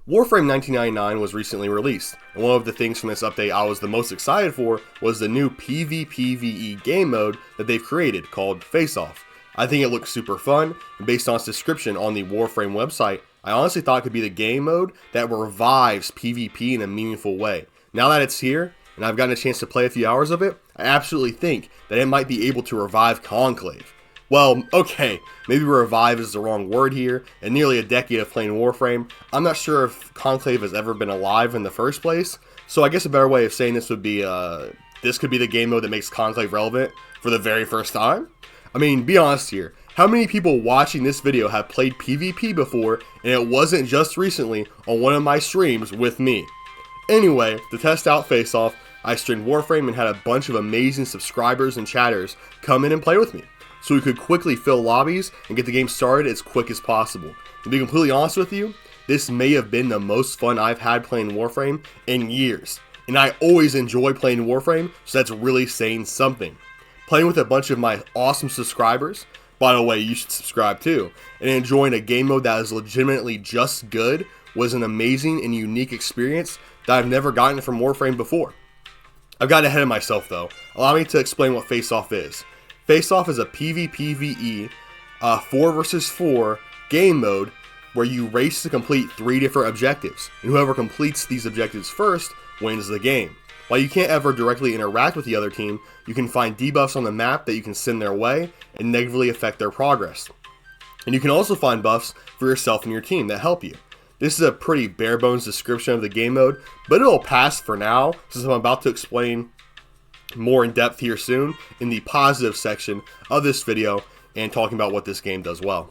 Warframe 1999 was recently released, and one of the things from this update I was the most excited for was the new PvPvE game mode that they've created called Faceoff. I think it looks super fun, and based on its description on the Warframe website, I honestly thought it could be the game mode that revives PvP in a meaningful way. Now that it's here, and I've gotten a chance to play a few hours of it, I absolutely think that it might be able to revive Conclave. Well, okay, maybe revive is the wrong word here. In nearly a decade of playing Warframe, I'm not sure if Conclave has ever been alive in the first place, so I guess a better way of saying this would be, this could be the game mode that makes Conclave relevant for the very first time? I mean, be honest here, how many people watching this video have played PvP before, and it wasn't just recently on one of my streams with me? Anyway, to test out Faceoff, I streamed Warframe and had a bunch of amazing subscribers and chatters come in and play with me, so we could quickly fill lobbies and get the game started as quick as possible. To be completely honest with you, this may have been the most fun I've had playing Warframe in years. And I always enjoy playing Warframe, so that's really saying something. Playing with a bunch of my awesome subscribers, by the way, you should subscribe too, and enjoying a game mode that is legitimately just good was an amazing and unique experience that I've never gotten from Warframe before. I've gotten ahead of myself though. Allow me to explain what Faceoff is. Faceoff is a PvPvE 4 vs 4 game mode where you race to complete 3 different objectives, and whoever completes these objectives first wins the game. While you can't ever directly interact with the other team, you can find debuffs on the map that you can send their way and negatively affect their progress. And you can also find buffs for yourself and your team that help you. This is a pretty bare bones description of the game mode, but it'll pass for now since I'm about to explain more in depth here soon in the positive section of this video and talking about what this game does well.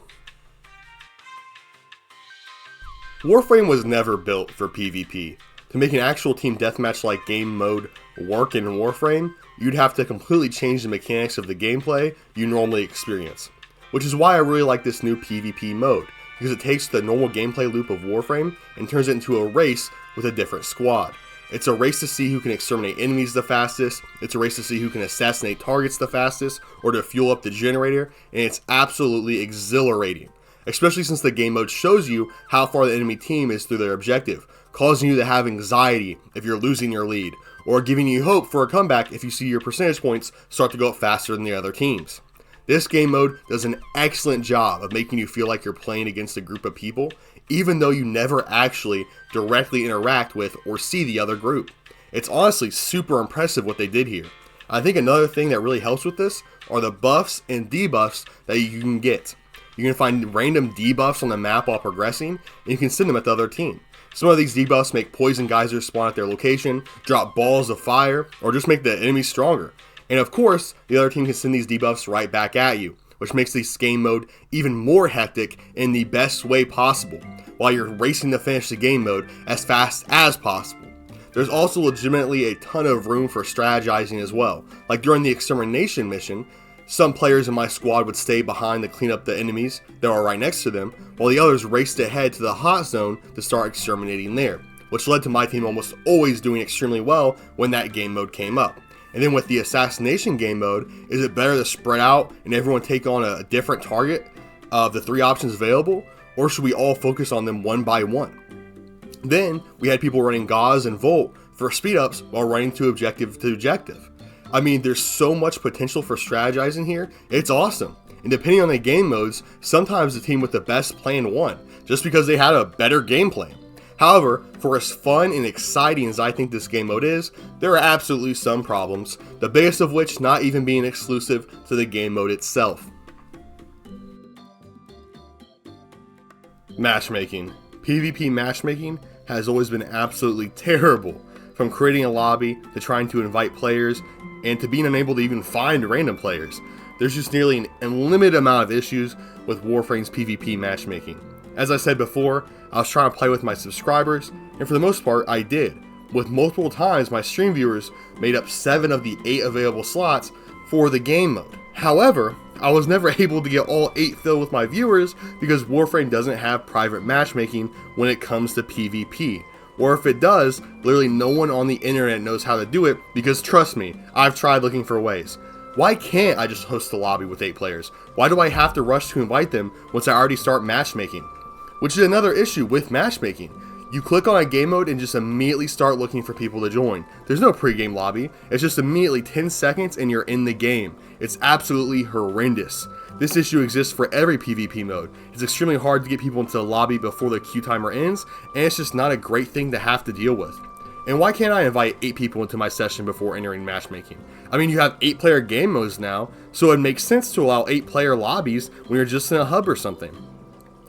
Warframe was never built for PvP. To make an actual team deathmatch like game mode work in Warframe, you'd have to completely change the mechanics of the gameplay you normally experience. Which is why I really like this new PvP mode, because it takes the normal gameplay loop of Warframe and turns it into a race with a different squad. It's a race to see who can exterminate enemies the fastest, it's a race to see who can assassinate targets the fastest, or to fuel up the generator, and it's absolutely exhilarating. Especially since the game mode shows you how far the enemy team is through their objective, causing you to have anxiety if you're losing your lead, or giving you hope for a comeback if you see your percentage points start to go up faster than the other teams. This game mode does an excellent job of making you feel like you're playing against a group of people, even though you never actually directly interact with or see the other group. It's honestly super impressive what they did here. I think another thing that really helps with this are the buffs and debuffs that you can get. You can find random debuffs on the map while progressing, and you can send them at the other team. Some of these debuffs make poison geysers spawn at their location, drop balls of fire, or just make the enemy stronger. And of course, the other team can send these debuffs right back at you, which makes this game mode even more hectic in the best way possible, while you're racing to finish the game mode as fast as possible. There's also legitimately a ton of room for strategizing as well. Like during the extermination mission, some players in my squad would stay behind to clean up the enemies that are right next to them, while the others raced ahead to the hot zone to start exterminating there, which led to my team almost always doing extremely well when that game mode came up. And then with the assassination game mode, is it better to spread out and everyone take on a different target of the 3 options available, or should we all focus on them one by one? Then we had people running Gauze and Volt for speed ups while running to objective to objective. I mean, there's so much potential for strategizing here, it's awesome. And depending on the game modes, sometimes the team with the best plan won, just because they had a better game plan. However, for as fun and exciting as I think this game mode is, there are absolutely some problems, the biggest of which not even being exclusive to the game mode itself. Matchmaking. PvP matchmaking has always been absolutely terrible, from creating a lobby to trying to invite players and to being unable to even find random players. There's just nearly an unlimited amount of issues with Warframe's PvP matchmaking. As I said before, I was trying to play with my subscribers, and for the most part I did, with multiple times my stream viewers made up 7 of the 8 available slots for the game mode. However, I was never able to get all 8 filled with my viewers because Warframe doesn't have private matchmaking when it comes to PvP. Or if it does, literally no one on the internet knows how to do it, because trust me, I've tried looking for ways. Why can't I just host a lobby with 8 players? Why do I have to rush to invite them once I already start matchmaking? Which is another issue with matchmaking. You click on a game mode and just immediately start looking for people to join. There's no pregame lobby. It's just immediately 10 seconds and you're in the game. It's absolutely horrendous. This issue exists for every PvP mode. It's extremely hard to get people into the lobby before the queue timer ends, and it's just not a great thing to have to deal with. And why can't I invite 8 people into my session before entering matchmaking? I mean, you have 8-player game modes now, so it makes sense to allow 8-player lobbies when you're just in a hub or something.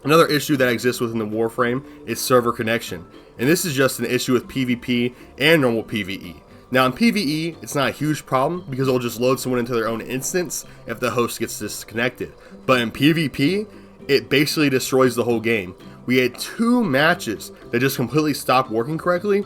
Another issue that exists within the Warframe is server connection, and this is just an issue with PvP and normal PvE. Now in PvE, it's not a huge problem because it'll just load someone into their own instance if the host gets disconnected. But in PvP, it basically destroys the whole game. We had 2 matches that just completely stopped working correctly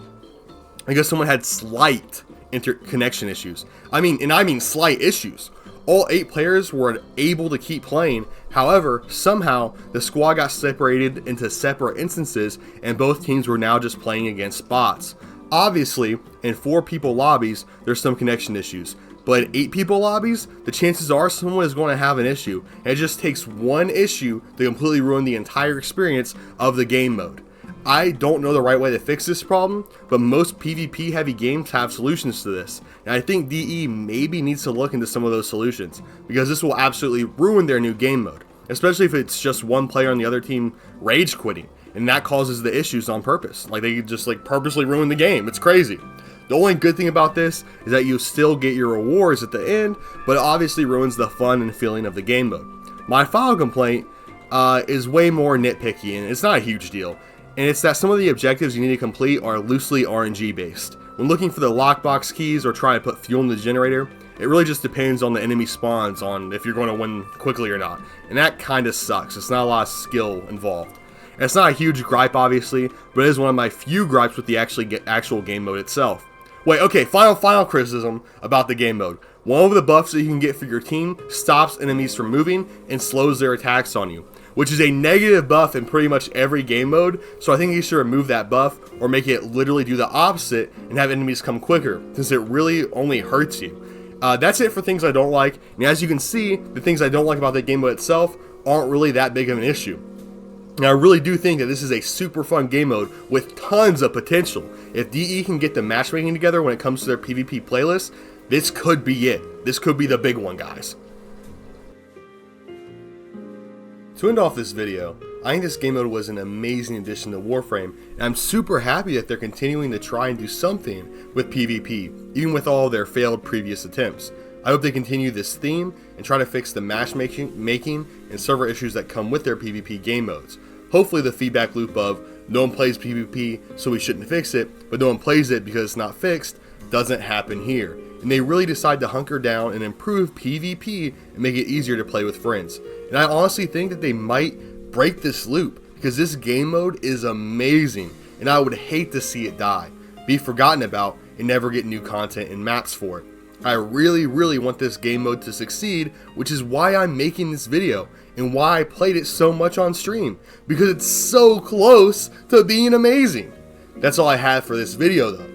because someone had slight interconnection issues. I mean slight issues. All 8 players were able to keep playing. However, somehow the squad got separated into separate instances and both teams were now just playing against bots. Obviously, in 4-people lobbies, there's some connection issues. But in 8-people lobbies, the chances are someone is going to have an issue. And it just takes one issue to completely ruin the entire experience of the game mode. I don't know the right way to fix this problem, but most PvP heavy games have solutions to this, and I think DE maybe needs to look into some of those solutions, because this will absolutely ruin their new game mode, especially if it's just one player on the other team rage quitting, and that causes the issues on purpose. Like, they just purposely ruin the game. It's crazy. The only good thing about this is that you still get your rewards at the end, but it obviously ruins the fun and feeling of the game mode. My final complaint is way more nitpicky, and it's not a huge deal. And it's that some of the objectives you need to complete are loosely RNG based. When looking for the lockbox keys or trying to put fuel in the generator, it really just depends on the enemy spawns on if you're going to win quickly or not. And that kind of sucks. It's not a lot of skill involved. And it's not a huge gripe obviously, but it is one of my few gripes with the actual game mode itself. Wait, okay, final criticism about the game mode. One of the buffs that you can get for your team stops enemies from moving and slows their attacks on you, which is a negative buff in pretty much every game mode, so I think you should remove that buff or make it literally do the opposite and have enemies come quicker, since it really only hurts you. That's it for things I don't like, and as you can see, the things I don't like about the game mode itself aren't really that big of an issue. Now I really do think that this is a super fun game mode with tons of potential. If DE can get the matchmaking together when it comes to their PvP playlist, this could be it. This could be the big one, guys. To end off this video, I think this game mode was an amazing addition to Warframe, and I'm super happy that they're continuing to try and do something with PvP, even with all their failed previous attempts. I hope they continue this theme and try to fix the matchmaking and server issues that come with their PvP game modes. Hopefully the feedback loop of no one plays PvP so we shouldn't fix it, but no one plays it because it's not fixed doesn't happen here. And they really decide to hunker down and improve PvP and make it easier to play with friends. And I honestly think that they might break this loop because this game mode is amazing and I would hate to see it die, be forgotten about, and never get new content and maps for it. I really want this game mode to succeed, which is why I'm making this video and why I played it so much on stream, because it's so close to being amazing. That's all I have for this video though.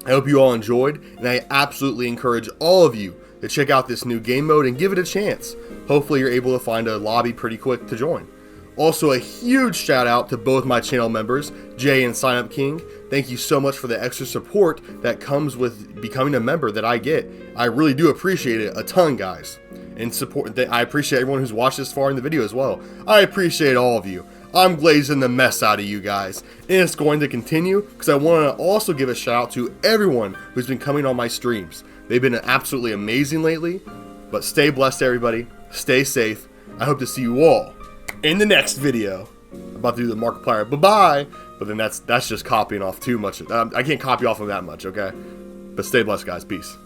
I hope you all enjoyed, and I absolutely encourage all of you to check out this new game mode and give it a chance. Hopefully you're able to find a lobby pretty quick to join. Also, a huge shout out to both my channel members, Jay and Sign Up King. Thank you so much for the extra support that comes with becoming a member that I get. I really do appreciate it a ton, guys. And support. I appreciate everyone who's watched this far in the video as well. I appreciate all of you. I'm glazing the mess out of you guys, and it's going to continue because I want to also give a shout out to everyone who's been coming on my streams. They've been absolutely amazing lately, but stay blessed everybody, stay safe. I hope to see you all in the next video. I'm about to do the Markiplier bye-bye, but then that's just copying off too much. I can't copy off of that much, okay? But stay blessed guys, peace.